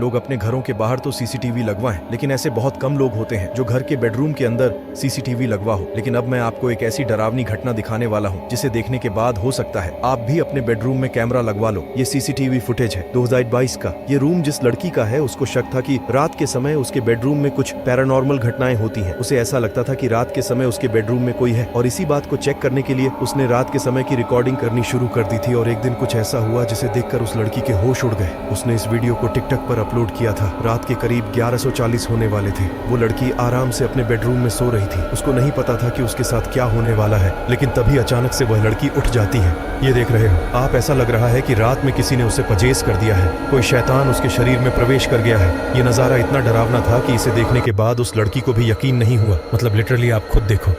लोग अपने घरों के बाहर तो सीसीटीवी लगवाएं, लेकिन ऐसे बहुत कम लोग होते हैं जो घर के बेडरूम के अंदर सीसीटीवी लगवा हो। लेकिन अब मैं आपको एक ऐसी डरावनी घटना दिखाने वाला हूं जिसे देखने के बाद हो सकता है आप भी अपने बेडरूम में कैमरा लगवा लो। ये सीसीटीवी फुटेज है 2022 का। ये रूम जिस लड़की का है उसको शक था कि रात के समय उसके बेडरूम में कुछ पैरानॉर्मल घटनाएं होती हैं। उसे ऐसा लगता था कि रात के समय उसके बेडरूम में कोई है और इसी बात को चेक करने के लिए उसने रात के समय की रिकॉर्डिंग करनी शुरू कर दी थी। और एक दिन कुछ ऐसा हुआ जिसे देखकर उस लड़की के होश उड़ गए। उसने इस वीडियो को टिकटॉक पर अपलोड किया था। रात के करीब 11:40 होने वाले थे। वो लड़की आराम से अपने बेडरूम में सो रही थी। उसको नहीं पता था कि उसके साथ क्या होने वाला है, लेकिन तभी अचानक से वह लड़की उठ जाती है। ये देख रहे हो आप, ऐसा लग रहा है कि रात में किसी ने उसे पजेस कर दिया है, कोई शैतान उसके शरीर में प्रवेश कर गया है। ये नजारा इतना डरावना था कि इसे देखने के बाद उस लड़की को भी यकीन नहीं हुआ। मतलब लिटरली आप खुद देखो।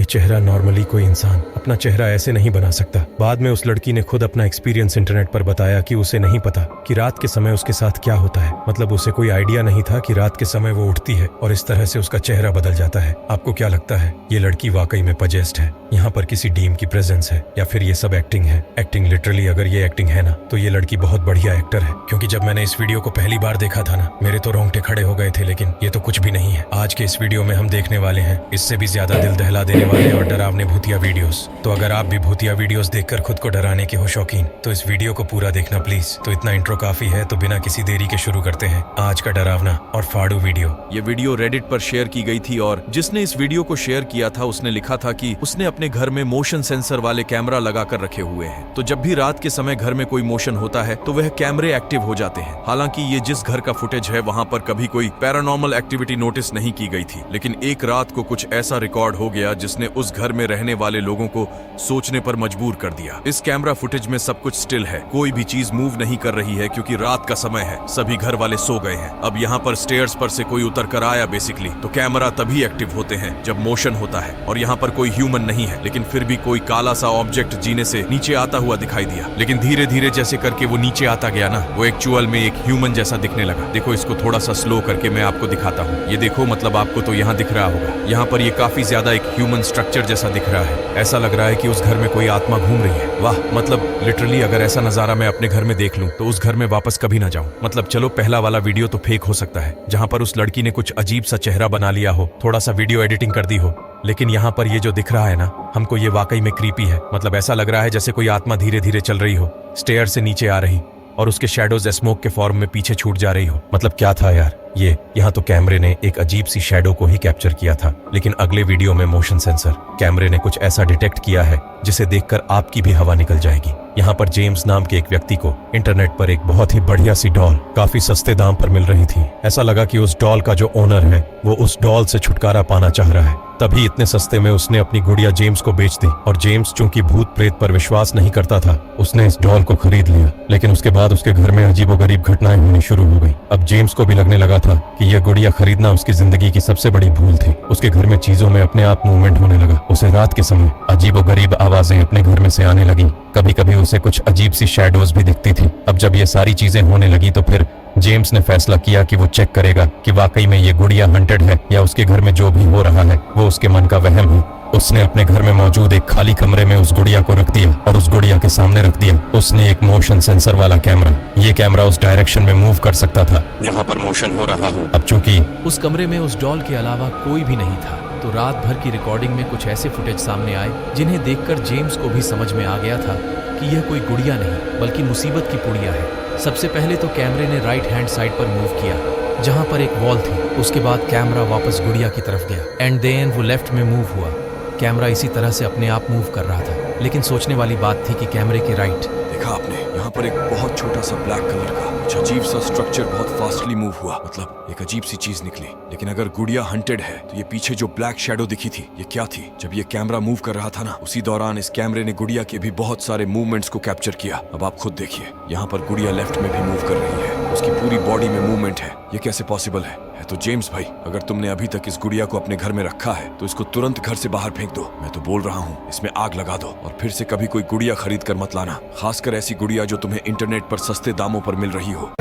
चेहरा नॉर्मली कोई इंसान अपना चेहरा ऐसे नहीं बना सकता। बाद में उस लड़की ने खुद अपना एक्सपीरियंस इंटरनेट पर बताया कि उसे नहीं पता कि रात के समय उसके साथ क्या होता है। मतलब उसे कोई आइडिया नहीं था कि रात के समय वो उठती है और इस तरह से उसका चेहरा बदल जाता है। आपको क्या लगता है ये लड़की वाकई में पजेस्ड है? यहाँ पर किसी डीम की प्रेजेंस है या फिर ये सब एक्टिंग है? एक्टिंग लिटरली अगर ये एक्टिंग है ना तो ये लड़की बहुत बढ़िया एक्टर है। क्योंकि जब मैंने इस वीडियो को पहली बार देखा था ना, मेरे तो रोंगटे खड़े हो गए थे। लेकिन ये तो कुछ भी नहीं है। आज के इस वीडियो में हम देखने वाले हैं इससे भी ज्यादा दिल दहला देने वाले और डरावने भूतिया वीडियोस। तो अगर आप भी भूतिया वीडियोस देखकर खुद को डराने के हो शौकीन तो इस वीडियो को पूरा देखना प्लीज। तो इतना इंट्रो काफी है, तो बिना किसी देरी के शुरू करते हैं आज का डरावना और फाड़ू वीडियो। ये वीडियो रेडिट पर शेयर की गई थी और जिसने इस वीडियो को शेयर किया था उसने लिखा था कि उसने अपने घर में मोशन सेंसर वाले कैमरा लगाकर रखे हुए हैं, तो जब भी रात के समय घर में कोई मोशन होता है तो वह कैमरे एक्टिव हो जाते हैं। हालांकि ये जिस घर का फुटेज है वहां पर कभी कोई पैरानॉर्मल एक्टिविटी नोटिस नहीं की गई थी, लेकिन एक रात को कुछ ऐसा रिकॉर्ड हो गया जिसने उस घर में रहने वाले लोगों को सोचने पर मजबूर कर दिया। इस कैमरा फुटेज में सब कुछ स्टिल है, कोई भी चीज मूव नहीं कर रही है क्योंकि रात का समय है, सभी घर वाले सो गए हैं। अब यहाँ पर स्टेयर्स पर से कोई उतर कर आया बेसिकली, तो कैमरा तभी एक्टिव होते हैं जब मोशन होता है। और यहाँ पर कोई ह्यूमन नहीं है, लेकिन फिर भी कोई काला सा ऑब्जेक्ट जीने से नीचे आता हुआ दिखाई दिया। लेकिन धीरे धीरे जैसे करके वो नीचे आता गया ना, वो एक्चुअल में एक ह्यूमन जैसा दिखने लगा। देखो इसको थोड़ा सा स्लो करके मैं आपको दिखाता हूँ। ये देखो, मतलब आपको तो यहाँ दिख रहा होगा, यहाँ पर ये काफी ज्यादा एक ह्यूमन स्ट्रक्चर जैसा दिख रहा है। ऐसा लग रहा है कि उस घर में कोई आत्मा घूम रही है। वाह, मतलब लिटरली अगर ऐसा नजारा मैं अपने घर में देख लूं तो उस घर में वापस कभी ना जाऊं। मतलब चलो पहला वाला वीडियो तो फेक हो सकता है, जहां पर उस लड़की ने कुछ अजीब सा चेहरा बना लिया हो, थोड़ा सा वीडियो एडिटिंग कर दी हो। लेकिन यहाँ पर ये जो दिख रहा है ना, हमको ये वाकई में क्रीपी है। मतलब ऐसा लग रहा है जैसे कोई आत्मा धीरे धीरे चल रही हो, स्टेयर से नीचे आ रही और उसके शैडोज स्मोक के फॉर्म में पीछे छूट जा रही हो। मतलब क्या था यार ये? यहाँ तो कैमरे ने एक अजीब सी शैडो को ही कैप्चर किया था, लेकिन अगले वीडियो में मोशन सेंसर कैमरे ने कुछ ऐसा डिटेक्ट किया है जिसे देखकर आपकी भी हवा निकल जाएगी। यहाँ पर जेम्स नाम के एक व्यक्ति को इंटरनेट पर एक बहुत ही बढ़िया सी डॉल काफी सस्ते दाम पर मिल रही थी। ऐसा लगा कि उस डॉल का जो ओनर है वो उस डॉल से छुटकारा पाना चाह रहा है, तभी इतने सस्ते में उसने अपनी गुड़िया जेम्स को बेच दी। और जेम्स चूंकि भूत प्रेत पर विश्वास नहीं करता था, उसने इस डॉल को खरीद लिया। लेकिन उसके बाद उसके घर में अजीबोगरीब घटनाएं होनी शुरू हो गई। अब जेम्स को भी लगने लगा था कि यह गुड़िया खरीदना उसकी जिंदगी की सबसे बड़ी भूल थी। उसके घर में चीजों में अपने आप मूवमेंट होने लगा। उसे रात के समय अजीबोगरीब आवाजें अपने घर में से आने लगी। कभी कभी उसे कुछ अजीब सी शैडोज भी दिखती थी। अब जब ये सारी चीजें होने लगी तो फिर जेम्स ने फैसला किया कि वो चेक करेगा कि वाकई में ये गुड़िया हंटेड है या उसके घर में जो भी हो रहा है वो उसके मन का वहम है। उसने अपने घर में मौजूद एक खाली कमरे में उस गुड़िया को रख दिया और उस गुड़िया के सामने रख दिया उसने एक मोशन सेंसर वाला कैमरा। ये कैमरा उस डायरेक्शन में मूव कर सकता था जहाँ पर मोशन हो रहा हो। अब चूंकि उस कमरे में उस डॉल के अलावा कोई भी नहीं था, तो रात भर की रिकॉर्डिंग में कुछ ऐसे फुटेज सामने आए जिन्हें देखकर जेम्स को भी समझ में आ गया था कि यह कोई गुड़िया नहीं बल्कि मुसीबत की पुड़िया है। सबसे पहले तो कैमरे ने राइट हैंड साइड पर मूव किया जहां पर एक वॉल थी। उसके बाद कैमरा वापस गुड़िया की तरफ गया एंड देन वो लेफ्ट में मूव हुआ। कैमरा इसी तरह से अपने आप मूव कर रहा था, लेकिन सोचने वाली बात थी कि कैमरे के राइट देखा आपने, यहाँ पर एक बहुत छोटा सा ब्लैक कलर का कुछ अजीब सा स्ट्रक्चर बहुत फास्टली मूव हुआ। मतलब एक अजीब सी चीज निकली। लेकिन अगर गुड़िया हंटेड है तो ये पीछे जो ब्लैक शैडो दिखी थी ये क्या थी? जब ये कैमरा मूव कर रहा था ना, उसी दौरान इस कैमरे ने गुड़िया के भी बहुत सारे मूवमेंट्स को कैप्चर किया। अब आप खुद देखिए, यहाँ पर गुड़िया लेफ्ट में भी मूव कर रही है, उसकी पूरी बॉडी में मूवमेंट है। ये कैसे पॉसिबल है? तो जेम्स भाई, अगर तुमने अभी तक इस गुड़िया को अपने घर में रखा है तो इसको तुरंत घर से बाहर फेंक दो। मैं तो बोल रहा हूँ इसमें आग लगा दो और फिर से कभी कोई गुड़िया खरीद कर मत लाना, खासकर ऐसी गुड़िया जो तुम्हें इंटरनेट पर सस्ते दामों पर मिल रही हो।